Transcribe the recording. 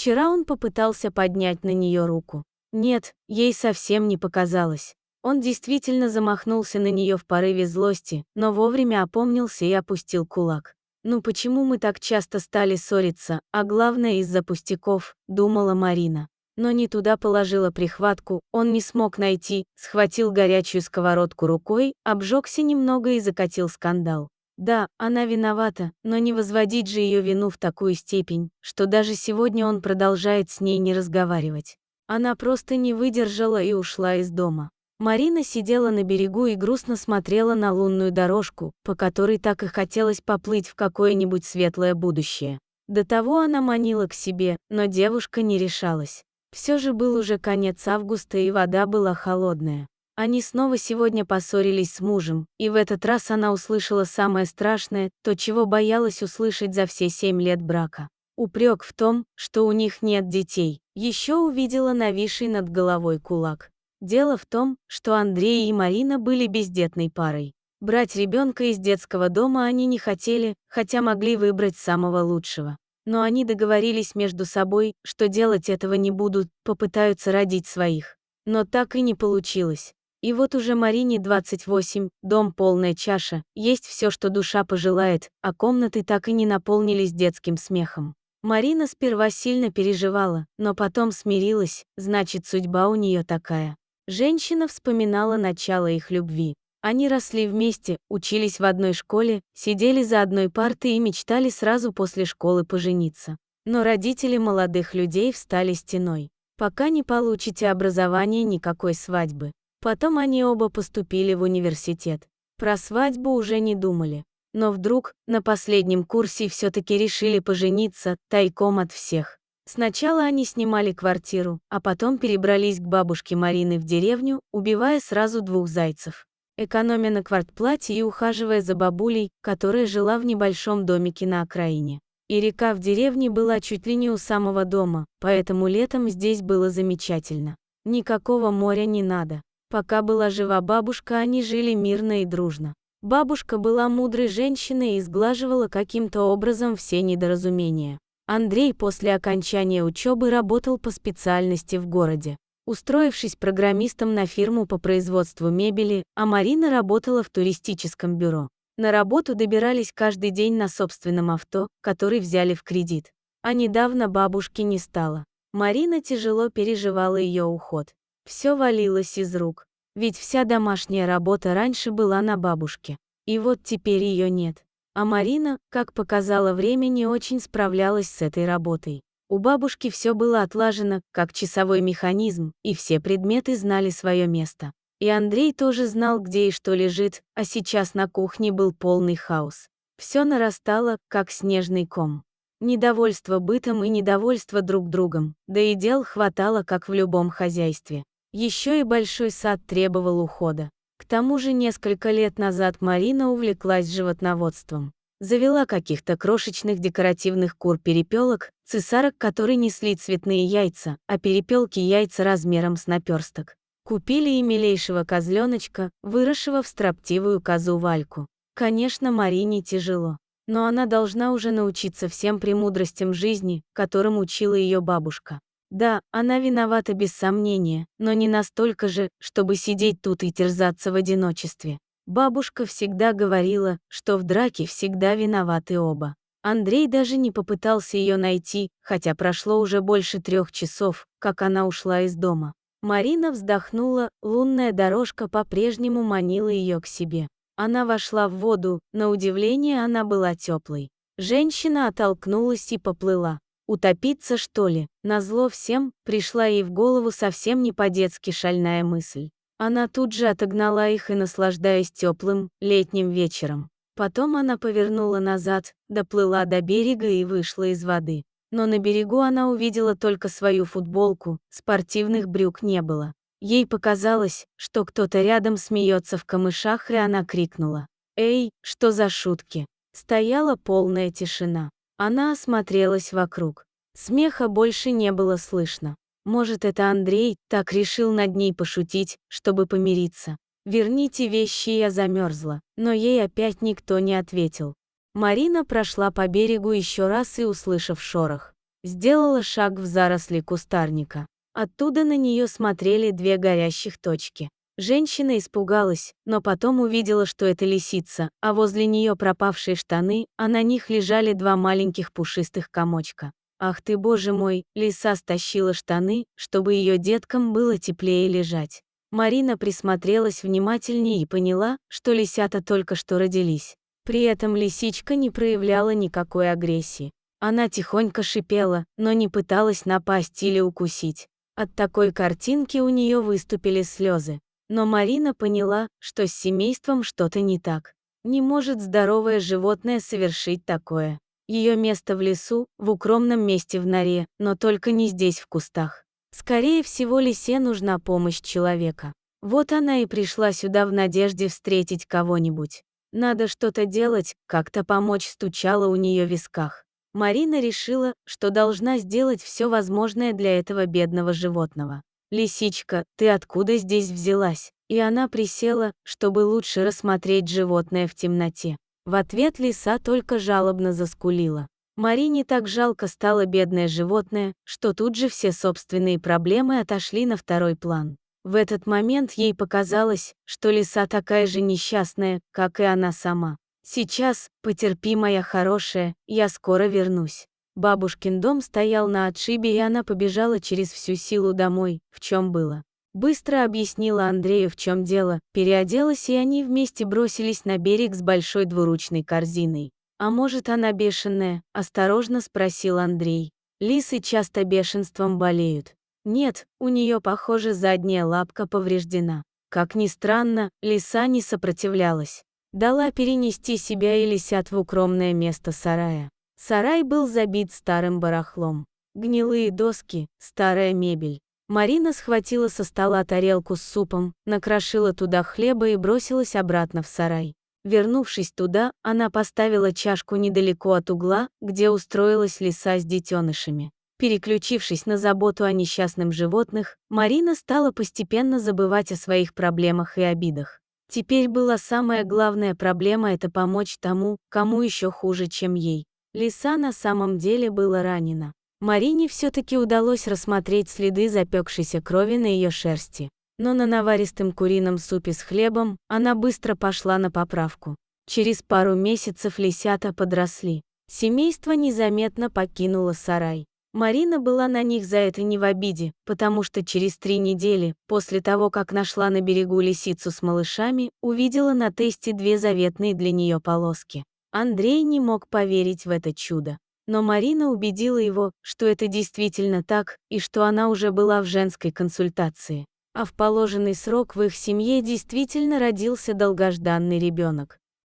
Вчера он попытался поднять на нее руку. Нет, ей совсем не показалось. Он действительно замахнулся на нее в порыве злости, но вовремя опомнился и опустил кулак. «Ну почему мы так часто стали ссориться, а главное из-за пустяков», — думала Марина. Но не туда положила прихватку, он не смог найти, схватил горячую сковородку рукой, обжегся немного и закатил скандал. Да, она виновата, но не возводить же ее вину в такую степень, что даже сегодня он продолжает с ней не разговаривать. Она просто не выдержала и ушла из дома. Марина сидела на берегу и грустно смотрела на лунную дорожку, по которой так и хотелось поплыть в какое-нибудь светлое будущее. До того она манила к себе, но девушка не решалась. Все же был уже конец августа и вода была холодная. Они снова сегодня поссорились с мужем, и в этот раз она услышала самое страшное, то, чего боялась услышать за все 7 лет брака. Упрек в том, что у них нет детей. Еще увидела нависший над головой кулак. Дело в том, что Андрей и Марина были бездетной парой. Брать ребенка из детского дома они не хотели, хотя могли выбрать самого лучшего. Но они договорились между собой, что делать этого не будут, попытаются родить своих. Но так и не получилось. И вот уже Марине 28, дом полная чаша, есть все, что душа пожелает, а комнаты так и не наполнились детским смехом. Марина сперва сильно переживала, но потом смирилась, значит, судьба у нее такая. Женщина вспоминала начало их любви. Они росли вместе, учились в одной школе, сидели за одной партой и мечтали сразу после школы пожениться. Но родители молодых людей встали стеной. Пока не получите образование, никакой свадьбы. Потом они оба поступили в университет. Про свадьбу уже не думали. Но вдруг, на последнем курсе все-таки решили пожениться, тайком от всех. Сначала они снимали квартиру, а потом перебрались к бабушке Марины в деревню, убивая сразу 2 зайцев. Экономя на квартплате и ухаживая за бабулей, которая жила в небольшом домике на окраине. И река в деревне была чуть ли не у самого дома, поэтому летом здесь было замечательно. Никакого моря не надо. Пока была жива бабушка, они жили мирно и дружно. Бабушка была мудрой женщиной и сглаживала каким-то образом все недоразумения. Андрей после окончания учебы работал по специальности в городе, устроившись программистом на фирму по производству мебели, а Марина работала в туристическом бюро. На работу добирались каждый день на собственном авто, который взяли в кредит. А недавно бабушки не стало. Марина тяжело переживала ее уход. Все валилось из рук. Ведь вся домашняя работа раньше была на бабушке. И вот теперь ее нет. А Марина, как показало время, не очень справлялась с этой работой. У бабушки все было отлажено, как часовой механизм, и все предметы знали свое место. И Андрей тоже знал, где и что лежит, а сейчас на кухне был полный хаос. Все нарастало, как снежный ком. Недовольство бытом и недовольство друг другом, да и дел хватало, как в любом хозяйстве. Еще и большой сад требовал ухода. К тому же несколько лет назад Марина увлеклась животноводством. Завела каких-то крошечных декоративных кур-перепелок, цесарок, которые несли цветные яйца, а перепелки яйца размером с наперсток. Купили и милейшего козленочка, выросшего в строптивую козу Вальку. Конечно, Марине тяжело, но она должна уже научиться всем премудростям жизни, которым учила ее бабушка. Да, она виновата без сомнения, но не настолько же, чтобы сидеть тут и терзаться в одиночестве. Бабушка всегда говорила, что в драке всегда виноваты оба. Андрей даже не попытался ее найти, хотя прошло уже больше 3 часов, как она ушла из дома. Марина вздохнула, лунная дорожка по-прежнему манила ее к себе. Она вошла в воду, на удивление она была теплой. Женщина оттолкнулась и поплыла. Утопиться, что ли? Назло всем, пришла ей в голову совсем не по-детски шальная мысль. Она тут же отогнала их и, наслаждаясь теплым, летним вечером. Потом она повернула назад, доплыла до берега и вышла из воды. Но на берегу она увидела только свою футболку, спортивных брюк не было. Ей показалось, что кто-то рядом смеется в камышах, и она крикнула: «Эй, что за шутки?» Стояла полная тишина. Она осмотрелась вокруг. Смеха больше не было слышно. Может, это Андрей так решил над ней пошутить, чтобы помириться. «Верните вещи, я замерзла», но ей опять никто не ответил. Марина прошла по берегу еще раз и, услышав шорох, сделала шаг в заросли кустарника. Оттуда на нее смотрели две горящих точки. Женщина испугалась, но потом увидела, что это лисица, а возле нее пропавшие штаны, а на них лежали два маленьких пушистых комочка. Ах ты, боже мой, лиса стащила штаны, чтобы ее деткам было теплее лежать. Марина присмотрелась внимательнее и поняла, что лисята только что родились. При этом лисичка не проявляла никакой агрессии. Она тихонько шипела, но не пыталась напасть или укусить. От такой картинки у нее выступили слезы. Но Марина поняла, что с семейством что-то не так. Не может здоровое животное совершить такое. Ее место в лесу, в укромном месте в норе, но только не здесь в кустах. Скорее всего, лисе нужна помощь человека. Вот она и пришла сюда в надежде встретить кого-нибудь. Надо что-то делать, как-то помочь, стучало у нее в висках. Марина решила, что должна сделать все возможное для этого бедного животного. «Лисичка, ты откуда здесь взялась?» И она присела, чтобы лучше рассмотреть животное в темноте. В ответ лиса только жалобно заскулила. Марине так жалко стало бедное животное, что тут же все собственные проблемы отошли на второй план. В этот момент ей показалось, что лиса такая же несчастная, как и она сама. «Сейчас, потерпи, моя хорошая, я скоро вернусь». Бабушкин дом стоял на отшибе, и она побежала через всю силу домой, в чем было. Быстро объяснила Андрею, в чем дело, переоделась, и они вместе бросились на берег с большой двуручной корзиной. «А может, она бешеная?» – осторожно спросил Андрей. «Лисы часто бешенством болеют». «Нет, у нее, похоже, задняя лапка повреждена». Как ни странно, лиса не сопротивлялась. Дала перенести себя и лисят в укромное место сарая. Сарай был забит старым барахлом. Гнилые доски, старая мебель. Марина схватила со стола тарелку с супом, накрошила туда хлеба и бросилась обратно в сарай. Вернувшись туда, она поставила чашку недалеко от угла, где устроилась лиса с детенышами. Переключившись на заботу о несчастных животных, Марина стала постепенно забывать о своих проблемах и обидах. Теперь была самая главная проблема – это помочь тому, кому еще хуже, чем ей. Лиса на самом деле была ранена. Марине все-таки удалось рассмотреть следы запекшейся крови на ее шерсти. Но на наваристом курином супе с хлебом она быстро пошла на поправку. Через пару месяцев лисята подросли. Семейство незаметно покинуло сарай. Марина была на них за это не в обиде, потому что через 3 недели, после того, как нашла на берегу лисицу с малышами, увидела на тесте 2 заветные для нее полоски. Андрей не мог поверить в это чудо. Но Марина убедила его, что это действительно так, и что она уже была в женской консультации. А в положенный срок в их семье действительно родился долгожданный ребенок.